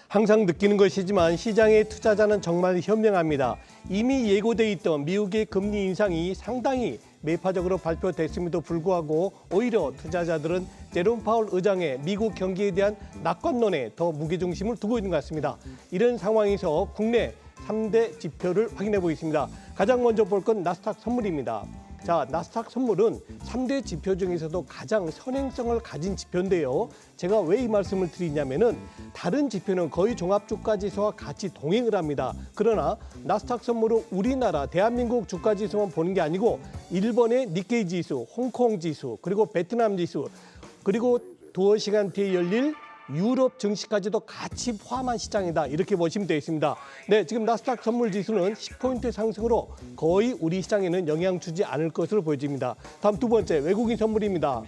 항상 느끼는 것이지만 시장의 투자자는 정말 현명합니다. 이미 예고돼 있던 미국의 금리 인상이 상당히 매파적으로 발표됐음에도 불구하고 오히려 투자자들은 제롬 파월 의장의 미국 경기에 대한 낙관론에 더 무게중심을 두고 있는 것 같습니다. 이런 상황에서 국내 3대 지표를 확인해 보겠습니다. 가장 먼저 볼 건 나스닥 선물입니다. 자, 나스닥 선물은 3대 지표 중에서도 가장 선행성을 가진 지표인데요. 제가 왜 이 말씀을 드리냐면은 다른 지표는 거의 종합주가지수와 같이 동행을 합니다. 그러나 나스닥 선물은 우리나라 대한민국 주가지수만 보는 게 아니고 일본의 니케이 지수, 홍콩 지수, 그리고 베트남 지수, 그리고 두어 시간 뒤에 열릴 유럽 증시까지도 같이 포함한 시장이다. 이렇게 보시면 되겠습니다. 네, 지금 나스닥 선물 지수는 10포인트 상승으로 거의 우리 시장에는 영향 주지 않을 것으로 보여집니다. 다음 두 번째, 외국인 선물입니다.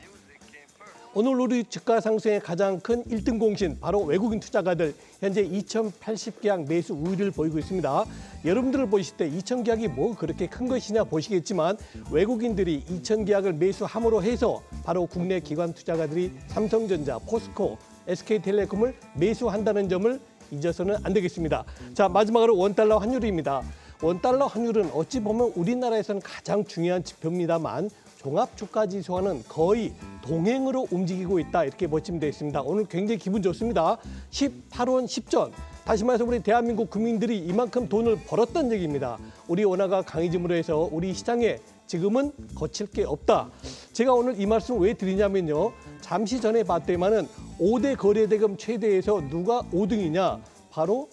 오늘 우리 주가 상승의 가장 큰 1등 공신, 바로 외국인 투자가들 현재 2,080계약 매수 우위를 보이고 있습니다. 여러분들 보실 때 2,000계약이 뭐 그렇게 큰 것이냐 보시겠지만 외국인들이 2,000계약을 매수함으로 해서 바로 국내 기관 투자가들이 삼성전자, 포스코, SK텔레콤을 매수한다는 점을 잊어서는 안 되겠습니다. 자, 마지막으로 원달러 환율입니다. 원달러 환율은 어찌 보면 우리나라에서는 가장 중요한 지표입니다만 종합주가지수와는 거의 동행으로 움직이고 있다. 이렇게 보시면 되겠습니다. 오늘 굉장히 기분 좋습니다. 18원 10전. 다시 말해서 우리 대한민국 국민들이 이만큼 돈을 벌었던 얘기입니다. 우리 원화가 강해짐으로 해서 우리 시장에 지금은 거칠 게 없다. 제가 오늘 이 말씀을 왜 드리냐면요. 잠시 전에 봤더니만은 5대 거래대금 최대에서 누가 5등이냐. 바로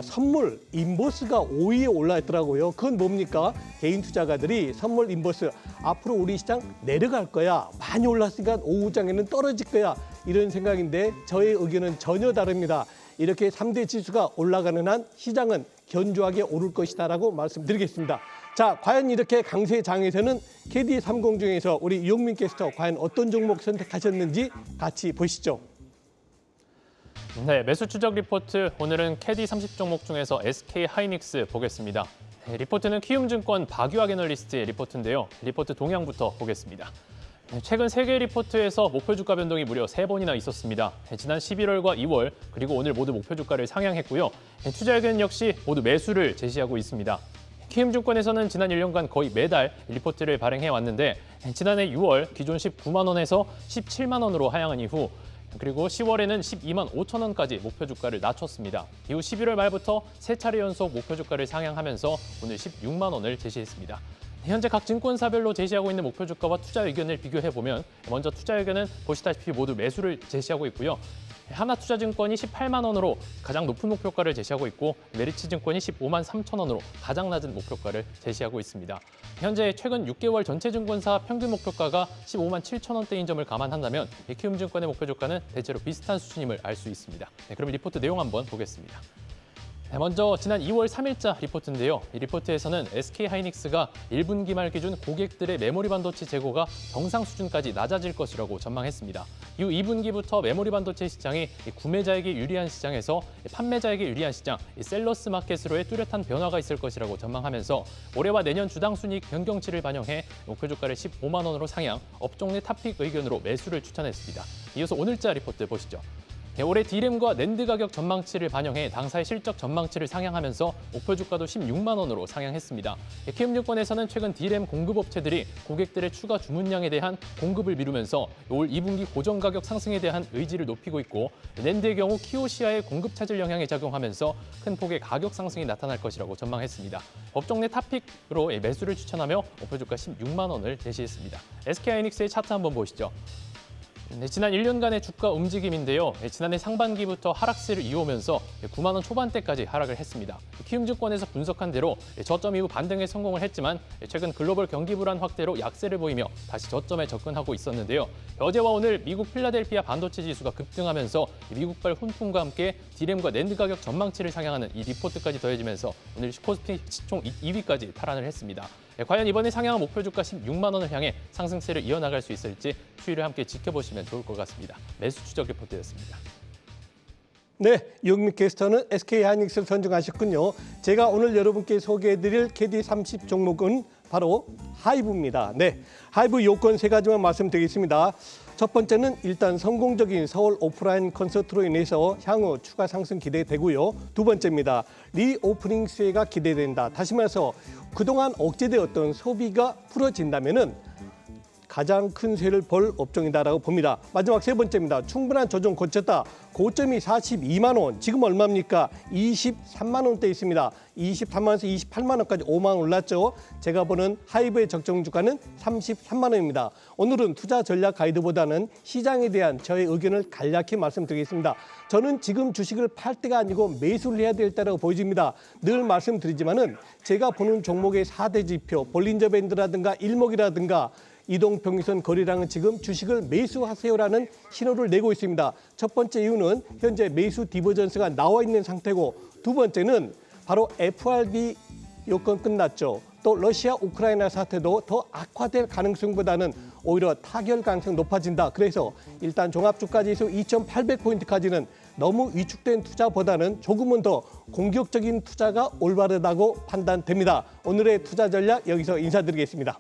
선물 인버스가 5위에 올라있더라고요. 그건 뭡니까? 개인 투자가들이 선물 인버스 앞으로 우리 시장 내려갈 거야. 많이 올랐으니까 오후장에는 떨어질 거야. 이런 생각인데 저의 의견은 전혀 다릅니다. 이렇게 3대 지수가 올라가는 한 시장은 견조하게 오를 것이다라고 말씀드리겠습니다. 자, 과연 이렇게 강세장에서는 KD30 중에서 우리 유용민 캐스터 과연 어떤 종목 선택하셨는지 같이 보시죠. 네, 매수 추적 리포트 오늘은 캐디30 종목 중에서 SK 하이닉스 보겠습니다. 네, 리포트는 키움증권 박유학 애널리스트의 리포트인데요. 리포트 동향부터 보겠습니다. 최근 3개 리포트에서 목표 주가 변동이 무려 3번이나 있었습니다. 지난 11월과 2월 그리고 오늘 모두 목표 주가를 상향했고요. 투자 의견 역시 모두 매수를 제시하고 있습니다. 키움증권에서는 지난 1년간 거의 매달 리포트를 발행해 왔는데 지난해 6월 기존 19만 원에서 17만 원으로 하향한 이후 그리고 10월에는 12만 5천 원까지 목표 주가를 낮췄습니다. 이후 11월 말부터 3차례 연속 목표 주가를 상향하면서 오늘 16만 원을 제시했습니다. 현재 각 증권사별로 제시하고 있는 목표 주가와 투자 의견을 비교해보면 먼저 투자 의견은 보시다시피 모두 매수를 제시하고 있고요. 하나투자증권이 18만 원으로 가장 높은 목표가를 제시하고 있고 메리츠증권이 15만 3천 원으로 가장 낮은 목표가를 제시하고 있습니다. 현재 최근 6개월 전체 증권사 평균 목표가가 15만 7천 원대인 점을 감안한다면 키움증권의 목표 주가는 대체로 비슷한 수준임을 알 수 있습니다. 네, 그럼 리포트 내용 한번 보겠습니다. 먼저 지난 2월 3일자 리포트인데요. 이 리포트에서는 SK 하이닉스가 1분기 말 기준 고객들의 메모리 반도체 재고가 정상 수준까지 낮아질 것이라고 전망했습니다. 이후 2분기부터 메모리 반도체 시장이 구매자에게 유리한 시장에서 판매자에게 유리한 시장, 셀러스 마켓으로의 뚜렷한 변화가 있을 것이라고 전망하면서 올해와 내년 주당 순이익 변경치를 반영해 목표 주가를 15만 원으로 상향, 업종 내 탑픽 의견으로 매수를 추천했습니다. 이어서 오늘자 리포트 보시죠. 올해 D램과 낸드 가격 전망치를 반영해 당사의 실적 전망치를 상향하면서 목표 주가도 16만 원으로 상향했습니다. 키움증권에서는 최근 D램 공급업체들이 고객들의 추가 주문량에 대한 공급을 미루면서 올 2분기 고정 가격 상승에 대한 의지를 높이고 있고 낸드의 경우 키오시아의 공급 차질 영향에 작용하면서 큰 폭의 가격 상승이 나타날 것이라고 전망했습니다. 업종 내 탑픽으로 매수를 추천하며 목표 주가 16만 원을 제시했습니다. SK하이닉스의 차트 한번 보시죠. 네, 지난 1년간의 주가 움직임인데요. 지난해 상반기부터 하락세를 이어오면서 9만 원 초반대까지 하락을 했습니다. 키움증권에서 분석한 대로 저점 이후 반등에 성공을 했지만 최근 글로벌 경기 불안 확대로 약세를 보이며 다시 저점에 접근하고 있었는데요. 어제와 오늘 미국 필라델피아 반도체 지수가 급등하면서 미국발 훈풍과 함께 D램과 낸드 가격 전망치를 상향하는 이 리포트까지 더해지면서 오늘 코스피 시총 2위까지 탈환을 했습니다. 과연 이번에 상향한 목표 주가 16만 원을 향해 상승세를 이어나갈 수 있을지 추이를 함께 지켜보시면 좋을 것 같습니다. 매수 추적 리포트였습니다. 네, 유용민 캐스터는 SK 하이닉스를 선정하셨군요. 제가 오늘 여러분께 소개해드릴 KD30 종목은 바로 하이브입니다. 네, 하이브 요건 세 가지만 말씀드리겠습니다. 첫 번째는 일단 성공적인 서울 오프라인 콘서트로 인해서 향후 추가 상승 기대되고요. 두 번째입니다. 리오프닝 수혜가 기대된다. 다시 말해서 그동안 억제되었던 소비가 풀어진다면은 가장 큰 수혜를 볼 업종이다라고 봅니다. 마지막 세 번째입니다. 충분한 조정 거쳤다. 고점이 42만 원, 지금 얼마입니까? 23만 원대 있습니다. 23만 원에서 28만 원까지 5만 원 올랐죠. 제가 보는 하이브의 적정 주가는 33만 원입니다. 오늘은 투자 전략 가이드보다는 시장에 대한 저의 의견을 간략히 말씀드리겠습니다. 저는 지금 주식을 팔 때가 아니고 매수를 해야 될 때라고 보여집니다. 늘 말씀드리지만은 제가 보는 종목의 4대 지표, 볼린저 밴드라든가 일목이라든가 이동평균선 거래량은 지금 주식을 매수하세요라는 신호를 내고 있습니다. 첫 번째 이유는 현재 매수 디버전스가 나와 있는 상태고, 두 번째는 바로 FRB 요건 끝났죠. 또 러시아 우크라이나 사태도 더 악화될 가능성보다는 오히려 타결 가능성이 높아진다. 그래서 일단 종합주가지수 2,800포인트까지는 너무 위축된 투자보다는 조금은 더 공격적인 투자가 올바르다고 판단됩니다. 오늘의 투자 전략 여기서 인사드리겠습니다.